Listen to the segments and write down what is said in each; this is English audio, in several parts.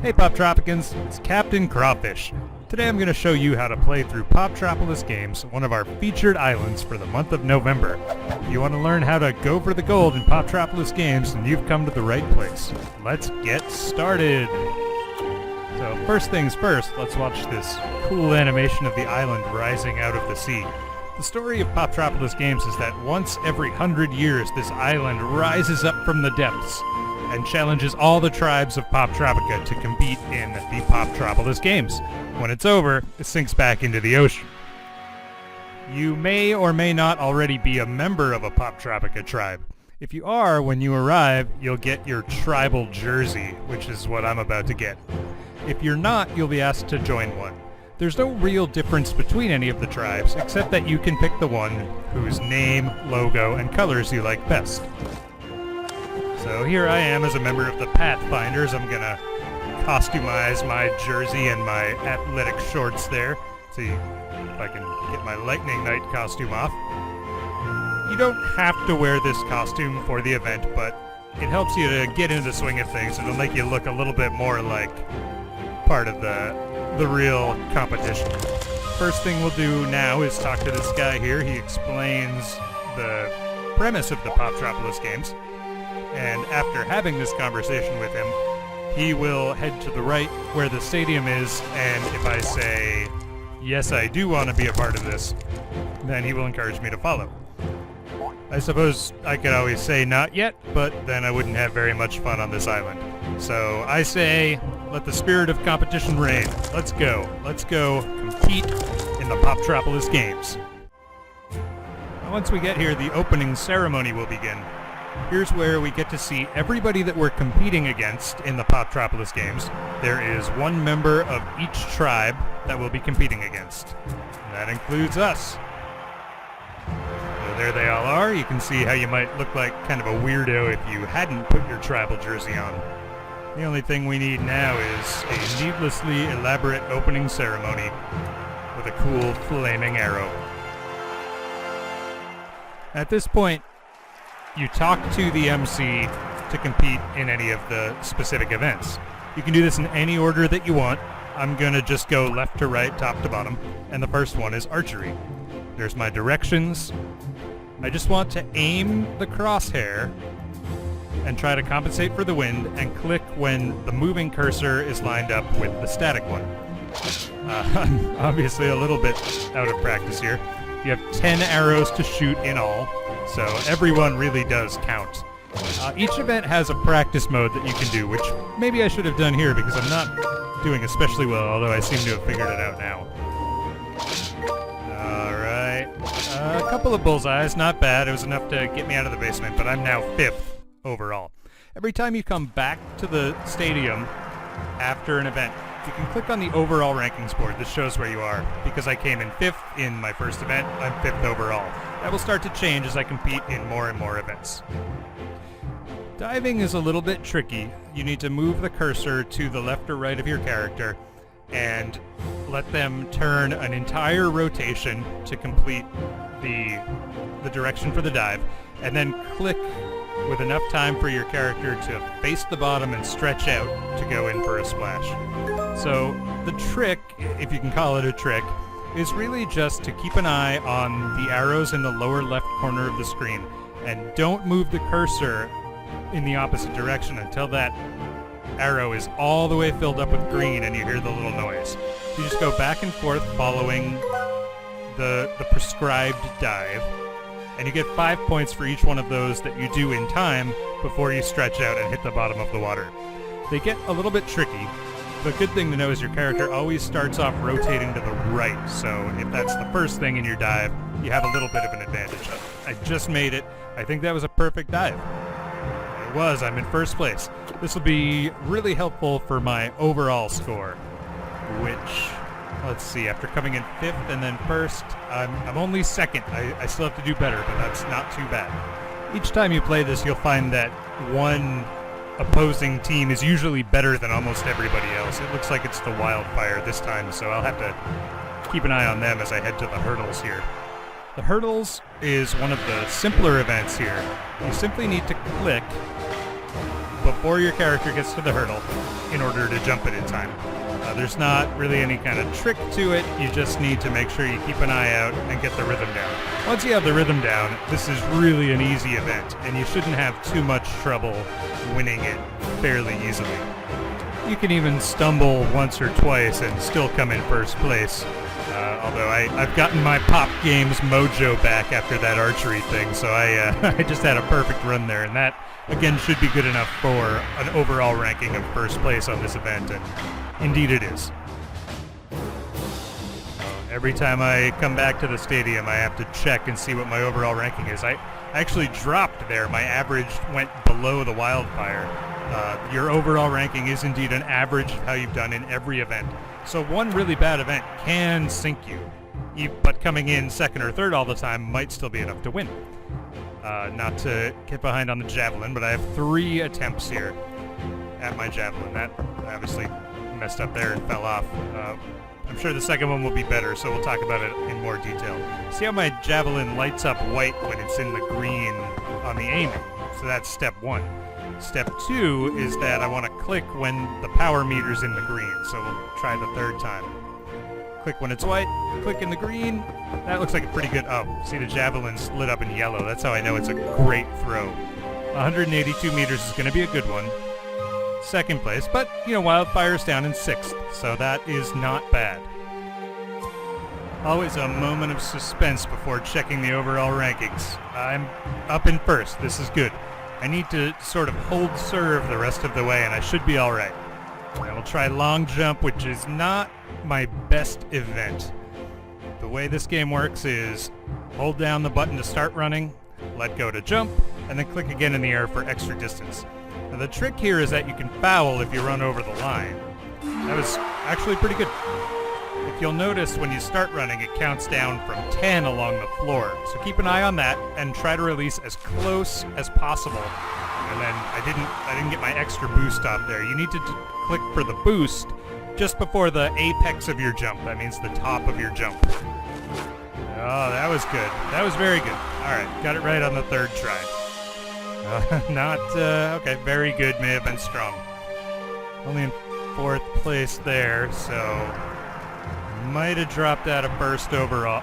Hey Poptropicans, it's Captain Crawfish. Today I'm going to show you how to play through Poptropolis Games, one of our featured islands for the month of November. If you want to learn how to go for the gold in Poptropolis Games, then you've come to the right place. Let's get started! So first things first, let's watch this cool animation of the island rising out of the sea. The story of Poptropolis Games is that once every 100 years this island rises up from the depths and challenges all the tribes of Poptropica to compete in the Poptropolis Games. When it's over, it sinks back into the ocean. You may or may not already be a member of a Poptropica tribe. If you are, when you arrive, you'll get your tribal jersey, which is what I'm about to get. If you're not, you'll be asked to join one. There's no real difference between any of the tribes, except that you can pick the one whose name, logo, and colors you like best. So here I am as a member of the Pathfinders. I'm gonna costumize my jersey and my athletic shorts there. See if I can get my Lightning Knight costume off. You don't have to wear this costume for the event, but it helps you to get into the swing of things. It'll make you look a little bit more like part of the real competition. First thing we'll do now is talk to this guy here. He explains the premise of the Poptropolis Games. And after having this conversation with him, he will head to the right where the stadium is, and if I say, yes, I do want to be a part of this, then he will encourage me to follow. I suppose I could always say not yet, but then I wouldn't have very much fun on this island. So I say, let the spirit of competition reign. Let's go. Let's go compete in the Poptropolis Games. Once we get here, the opening ceremony will begin. Here's where we get to see everybody that we're competing against in the Poptropolis Games. There is one member of each tribe that we'll be competing against. And that includes us. So there they all are. You can see how you might look like kind of a weirdo if you hadn't put your tribal jersey on. The only thing we need now is a needlessly elaborate opening ceremony with a cool flaming arrow. At this point, you talk to the MC to compete in any of the specific events. You can do this in any order that you want. I'm going to just go left to right, top to bottom, and the first one is Archery. There's my directions. I just want to aim the crosshair and try to compensate for the wind and click when the moving cursor is lined up with the static one. I'm obviously a little bit out of practice here. You have 10 arrows to shoot in all, so everyone really does count. Each event has a practice mode that you can do, which maybe I should have done here because I'm not doing especially well, although I seem to have figured it out now. Alright, a couple of bullseyes, not bad. It was enough to get me out of the basement, but I'm now 5th overall. Every time you come back to the stadium after an event, you can click on the overall rankings board. This shows where you are. Because I came in 5th in my first event, I'm 5th overall. That will start to change as I compete in more and more events. Diving is a little bit tricky. You need to move the cursor to the left or right of your character and let them turn an entire rotation to complete the direction for the dive, and then click with enough time for your character to face the bottom and stretch out to go in for a splash. So the trick, if you can call it a trick, is really just to keep an eye on the arrows in the lower left corner of the screen and don't move the cursor in the opposite direction until that arrow is all the way filled up with green and you hear the little noise. You just go back and forth following the prescribed dive, and you get 5 points for each one of those that you do in time before you stretch out and hit the bottom of the water. They get a little bit tricky. The good thing to know is your character always starts off rotating to the right, so if that's the first thing in your dive, you have a little bit of an advantage. I just made it. I think that was a perfect dive. It was. I'm in first place. This will be really helpful for my overall score, which, let's see, after coming in 5th and then 1st, I'm only 2nd. I still have to do better, but that's not too bad. Each time you play this, you'll find that one opposing team is usually better than almost everybody else. It looks like it's the Wildfire this time, so I'll have to keep an eye on them as I head to the hurdles here. The hurdles is one of the simpler events here. You simply need to click before your character gets to the hurdle in order to jump it in time. There's not really any kind of trick to it. You just need to make sure you keep an eye out and get the rhythm down. Once you have the rhythm down, this is really an easy event, and you shouldn't have too much trouble winning it fairly easily. You can even stumble once or twice and still come in first place. Although I've gotten my Pop Games mojo back after that archery thing, so I just had a perfect run there, and that, again, should be good enough for an overall ranking of first place on this event, and indeed it is. Every time I come back to the stadium, I have to check and see what my overall ranking is. I actually dropped there. My average went below the Wildfire. Your overall ranking is indeed an average of how you've done in every event. So one really bad event can sink you, but coming in second or third all the time might still be enough to win. Not to get behind on the javelin, but I have 3 attempts here at my javelin. That obviously messed up there and fell off. I'm sure the second one will be better, so we'll talk about it in more detail. See how my javelin lights up white when it's in the green on the aiming? So that's step 1. Step 2 is that I want to click when the power meter's in the green, so we'll try the third time. Click when it's white, click in the green. That looks like a pretty good, oh, see the javelin's lit up in yellow. That's how I know it's a great throw. 182 meters is going to be a good one. Second place, but, Wildfire's down in 6th, so that is not bad. Always a moment of suspense before checking the overall rankings. I'm up in first. This is good. I need to sort of hold serve the rest of the way, and I should be all right. I will try long jump, which is not my best event. The way this game works is hold down the button to start running, let go to jump, and then click again in the air for extra distance. Now, the trick here is that you can foul if you run over the line. That was actually pretty good. If you'll notice, when you start running, it counts down from 10 along the floor. So keep an eye on that and try to release as close as possible. And then I didn't get my extra boost off there. You need to click for the boost just before the apex of your jump. That means the top of your jump. Oh, that was good. That was very good. All right, got it right on the third try. Okay, very good. May have been strong. Only in 4th place there, so might have dropped out of first overall.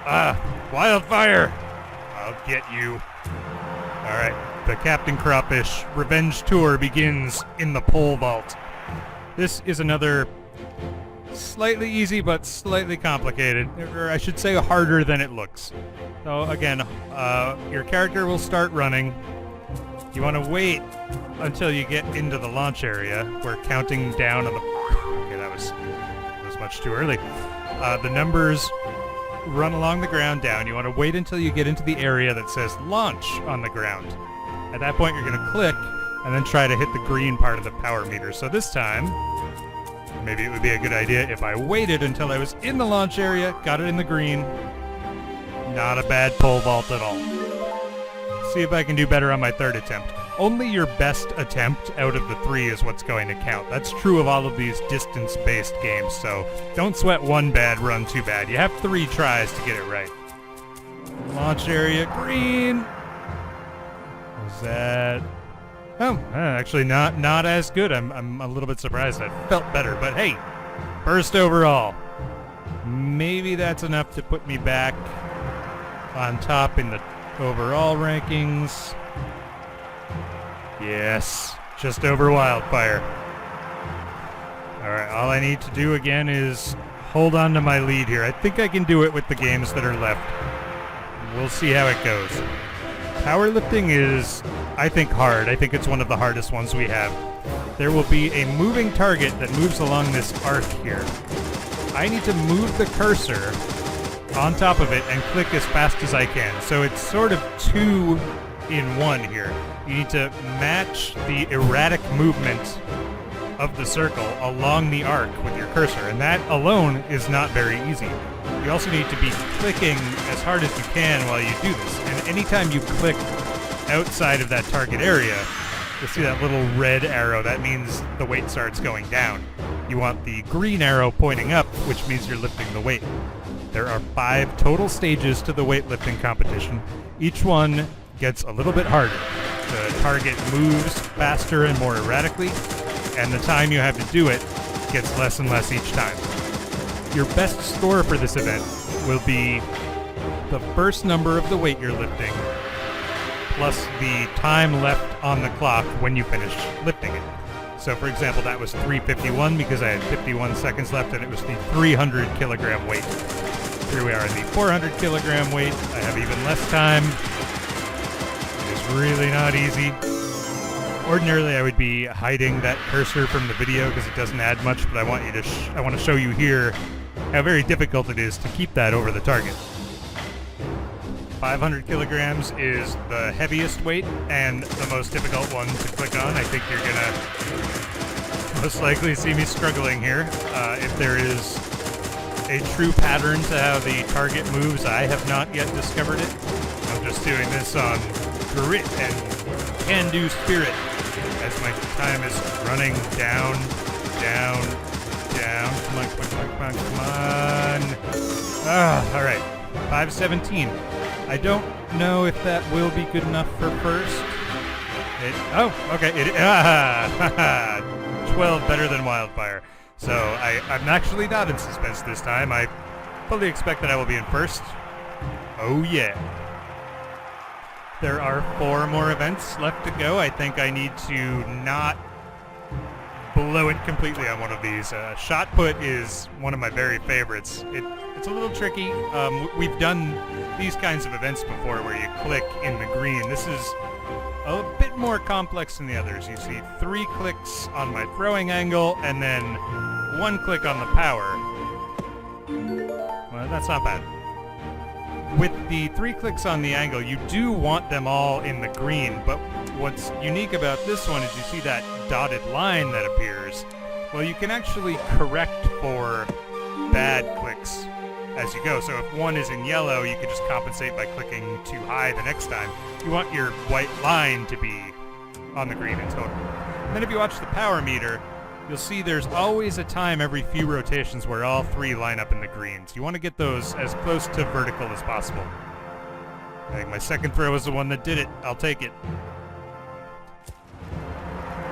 Wildfire! I'll get you. All right, the Captain Crawfish Revenge Tour begins in the pole vault. This is another slightly easy but slightly complicated, or I should say harder than it looks. So again, your character will start running. You want to wait until you get into the launch area. We're counting down on the... Okay, that was much too early. The numbers run along the ground down. You want to wait until you get into the area that says launch on the ground. At that point, you're going to click and then try to hit the green part of the power meter. So this time, maybe it would be a good idea if I waited until I was in the launch area, got it in the green. Not a bad pole vault at all. See if I can do better on my third attempt. Only your best attempt out of the 3 is what's going to count. That's true of all of these distance-based games, so don't sweat one bad run too bad. You have 3 tries to get it right. Launch area green. Was that... Oh, actually not as good. I'm a little bit surprised. I felt better, but hey, first overall. Maybe that's enough to put me back on top in the overall rankings. Yes, just over Wildfire. Alright, all I need to do again is hold on to my lead here. I think I can do it with the games that are left. We'll see how it goes. Powerlifting is, I think, hard. I think it's one of the hardest ones we have. There will be a moving target that moves along this arc here. I need to move the cursor on top of it and click as fast as I can. So it's sort of 2 in 1 here. You need to match the erratic movement of the circle along the arc with your cursor, and that alone is not very easy. You also need to be clicking as hard as you can while you do this, and anytime you click outside of that target area, you'll see that little red arrow. That means the weight starts going down. You want the green arrow pointing up, which means you're lifting the weight. There are 5 total stages to the weightlifting competition. Each one gets a little bit harder. The target moves faster and more erratically, and the time you have to do it gets less and less each time. Your best score for this event will be the first number of the weight you're lifting, plus the time left on the clock when you finish lifting it. So for example, that was 3:51 because I had 51 seconds left and it was the 300 kilogram weight. Here we are in the 400 kilogram weight. I have even less time. It's really not easy. Ordinarily I would be hiding that cursor from the video because it doesn't add much, but I want to show you here how very difficult it is to keep that over the target. 500 kilograms is the heaviest weight and the most difficult one to click on. I think you're gonna most likely see me struggling here. If there is a true pattern to how the target moves, I have not yet discovered it. I'm just doing this on grit and can-do spirit as my time is running down, down, down. Come on, come on, come on. All right, 5:17. I don't know if that will be good enough for first. Okay, 12 better than Wildfire. So I'm actually not in suspense this time. I fully expect that I will be in first. Oh yeah. There are 4 more events left to go. I think I need to not blow it completely on one of these. Shotput is one of my very favorites. It's a little tricky. We've done these kinds of events before where you click in the green. This is a bit more complex than the others. You see 3 clicks on my throwing angle and then 1 click on the power. Well, that's not bad. With the 3 clicks on the angle, you do want them all in the green, but what's unique about this one is you see that dotted line that appears. Well, you can actually correct for bad clicks as you go. So if one is in yellow, you can just compensate by clicking too high the next time. You want your white line to be on the green in total. And then if you watch the power meter, you'll see there's always a time every few rotations where all 3 line up in the greens. You want to get those as close to vertical as possible. I think my second throw was the one that did it. I'll take it.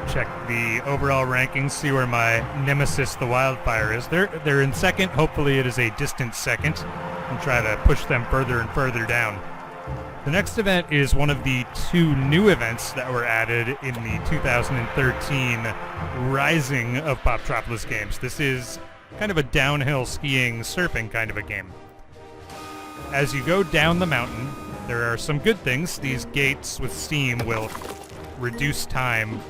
Check the overall rankings, see where my nemesis, the Wildfire, is. They're in second. Hopefully it is a distant second, and try to push them further and further down. The next event is one of the 2 new events that were added in the 2013 Rising of Poptropolis Games. This is kind of a downhill skiing, surfing kind of a game. As you go down the mountain, there are some good things. These gates with steam will reduce time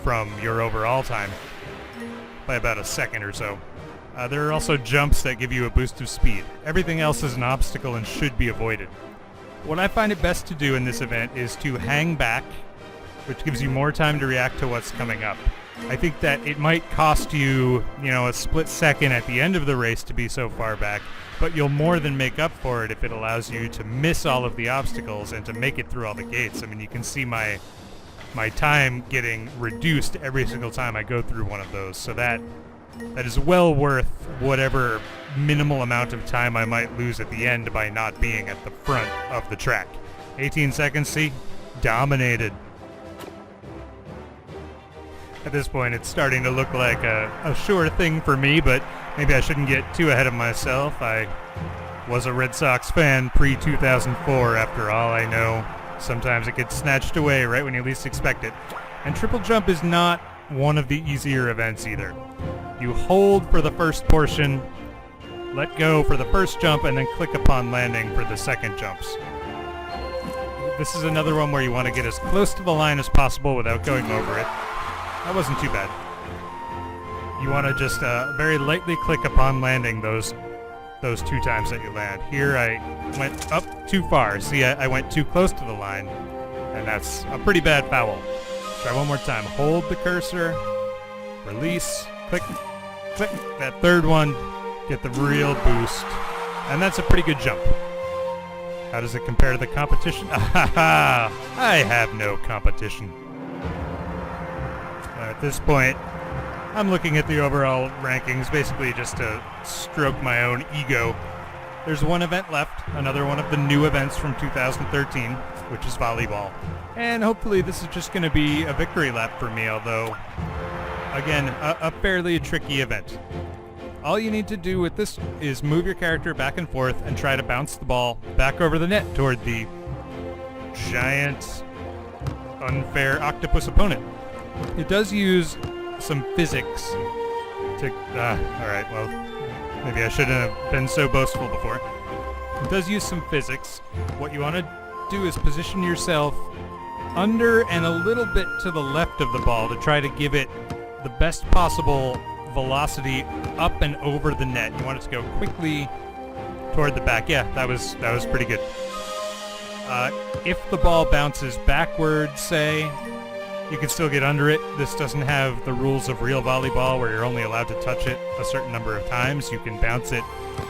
from your overall time by about a second or so. There are also jumps that give you a boost of speed. Everything else is an obstacle and should be avoided. What I find it best to do in this event is to hang back, which gives you more time to react to what's coming up. I think that it might cost you, a split second at the end of the race to be so far back, but you'll more than make up for it if it allows you to miss all of the obstacles and to make it through all the gates. I mean, you can see my time getting reduced every single time I go through one of those, so that is well worth whatever minimal amount of time I might lose at the end by not being at the front of the track. 18 seconds, see? Dominated. At this point, it's starting to look like a sure thing for me, but maybe I shouldn't get too ahead of myself. I was a Red Sox fan pre-2004, after all. I know sometimes it gets snatched away right when you least expect it. And triple jump is not one of the easier events either. You hold for the first portion, let go for the first jump, and then click upon landing for the second jumps. This is another one where you want to get as close to the line as possible without going over it. That wasn't too bad. You want to just very lightly click upon landing those 2 times that you land. Here I went up too far. See, I went too close to the line, and that's a pretty bad foul. Try one more time. Hold the cursor, release, click, click. That third one, get the real boost, and that's a pretty good jump. How does it compare to the competition? I have no competition. At this point, I'm looking at the overall rankings, basically just to stroke my own ego. There's one event left, another one of the new events from 2013, which is volleyball. And hopefully this is just going to be a victory lap for me, although, again, a fairly tricky event. All you need to do with this is move your character back and forth and try to bounce the ball back over the net toward the giant, unfair octopus opponent. It does use some physics to... alright, well, maybe I shouldn't have been so boastful before. It does use some physics. What you want to do is position yourself under and a little bit to the left of the ball to try to give it the best possible velocity up and over the net. You want it to go quickly toward the back. Yeah, that was pretty good. If the ball bounces backwards, say, you can still get under it. This doesn't have the rules of real volleyball where you're only allowed to touch it a certain number of times. You can bounce it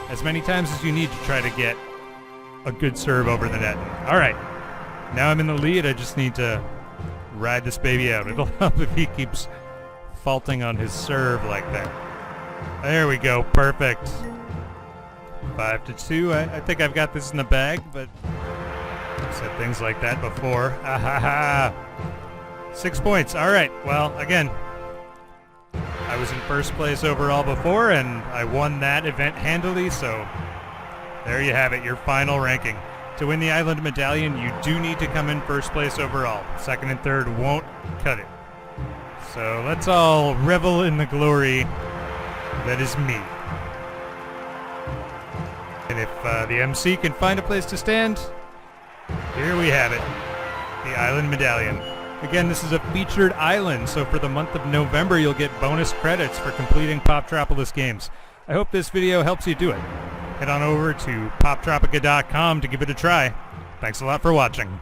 as many times as you need to try to get a good serve over the net. All right, now I'm in the lead. I just need to ride this baby out. It'll help if he keeps faulting on his serve like that. There we go, perfect. 5-2. I think I've got this in the bag, but I've said things like that before. 6 points. All right. Well, again, I was in first place overall before, and I won that event handily, so there you have it, your final ranking. To win the Island Medallion, you do need to come in first place overall. Second and third won't cut it. So let's all revel in the glory that is me. And if the MC can find a place to stand, here we have it, the Island Medallion. Again, this is a featured island, so for the month of November, you'll get bonus credits for completing Poptropolis Games. I hope this video helps you do it. Head on over to poptropica.com to give it a try. Thanks a lot for watching.